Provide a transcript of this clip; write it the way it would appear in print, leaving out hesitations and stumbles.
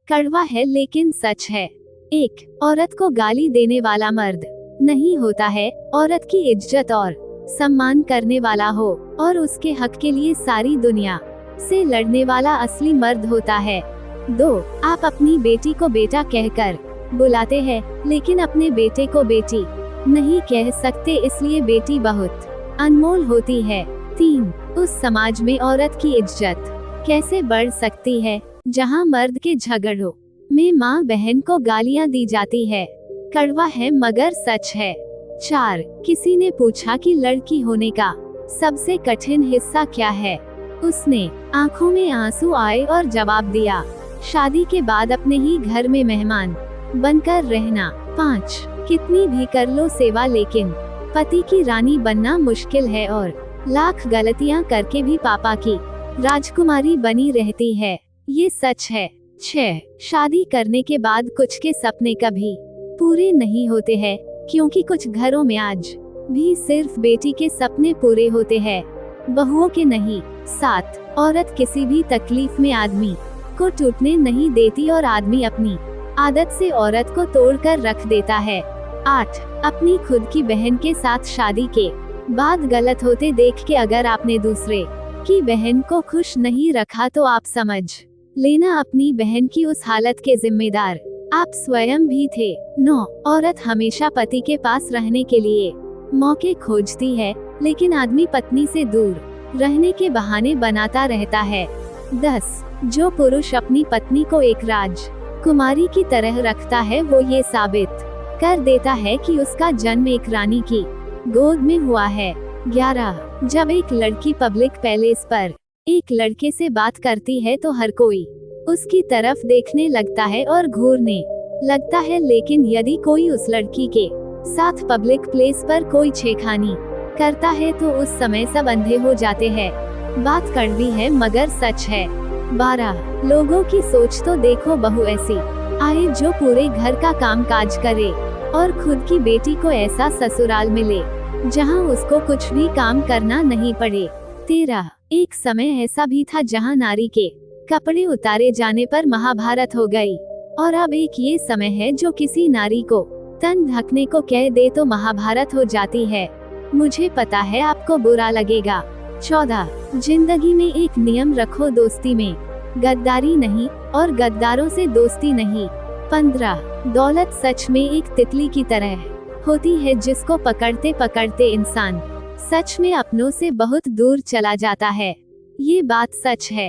कड़वा है लेकिन सच है। 1. औरत को गाली देने वाला मर्द नहीं होता है, औरत की इज्जत और सम्मान करने वाला हो और उसके हक के लिए सारी दुनिया से लड़ने वाला असली मर्द होता है। 2. आप अपनी बेटी को बेटा कहकर बुलाते हैं, लेकिन अपने बेटे को बेटी नहीं कह सकते, इसलिए बेटी बहुत अनमोल होती है। 3. उस समाज में औरत की इज्जत कैसे बढ़ सकती है जहां मर्द के झगड़ों में माँ बहन को गालियां दी जाती है। कड़वा है मगर सच है। 4. किसी ने पूछा कि लड़की होने का सबसे कठिन हिस्सा क्या है। उसने आंखों में आंसू आए और जवाब दिया, शादी के बाद अपने ही घर में मेहमान बनकर रहना। 5. कितनी भी कर लो सेवा, लेकिन पति की रानी बनना मुश्किल है और लाख गलतियां करके भी पापा की राजकुमारी बनी रहती है। ये सच है। 6. शादी करने के बाद कुछ के सपने कभी पूरे नहीं होते हैं, क्योंकि कुछ घरों में आज भी सिर्फ बेटी के सपने पूरे होते हैं, बहुओं के नहीं। 7. औरत किसी भी तकलीफ में आदमी को टूटने नहीं देती और आदमी अपनी आदत से औरत को तोड़कर रख देता है। 8. अपनी खुद की बहन के साथ शादी के बाद गलत होते देख के अगर आपने दूसरे की बहन को खुश नहीं रखा तो आप समझ लेना अपनी बहन की उस हालत के जिम्मेदार आप स्वयं भी थे। 9. औरत हमेशा पति के पास रहने के लिए मौके खोजती है, लेकिन आदमी पत्नी से दूर रहने के बहाने बनाता रहता है। 10. जो पुरुष अपनी पत्नी को एक राजकुमारी की तरह रखता है, वो ये साबित कर देता है कि उसका जन्म एक रानी की गोद में हुआ है। 11. जब एक लड़की पब्लिक प्लेस पर एक लड़के से बात करती है तो हर कोई उसकी तरफ देखने लगता है और घूरने लगता है, लेकिन यदि कोई उस लड़की के साथ पब्लिक प्लेस पर कोई छेड़खानी करता है तो उस समय सब अंधे हो जाते हैं। बात कड़वी है मगर सच है। 12. लोगों की सोच तो देखो, बहू ऐसी आए जो पूरे घर का काम काज करे और खुद की बेटी को ऐसा ससुराल मिले जहां उसको कुछ भी काम करना नहीं पड़े। 13. एक समय ऐसा भी था जहां नारी के कपड़े उतारे जाने पर महाभारत हो गई, और अब एक ये समय है जो किसी नारी को तन ढकने को कह दे तो महाभारत हो जाती है। मुझे पता है आपको बुरा लगेगा। 14. जिंदगी में एक नियम रखो, दोस्ती में गद्दारी नहीं और गद्दारों से दोस्ती नहीं। 15. दौलत सच में एक तितली की तरह होती है, जिसको पकड़ते पकड़ते इंसान सच में अपनों से बहुत दूर चला जाता है। ये बात सच है।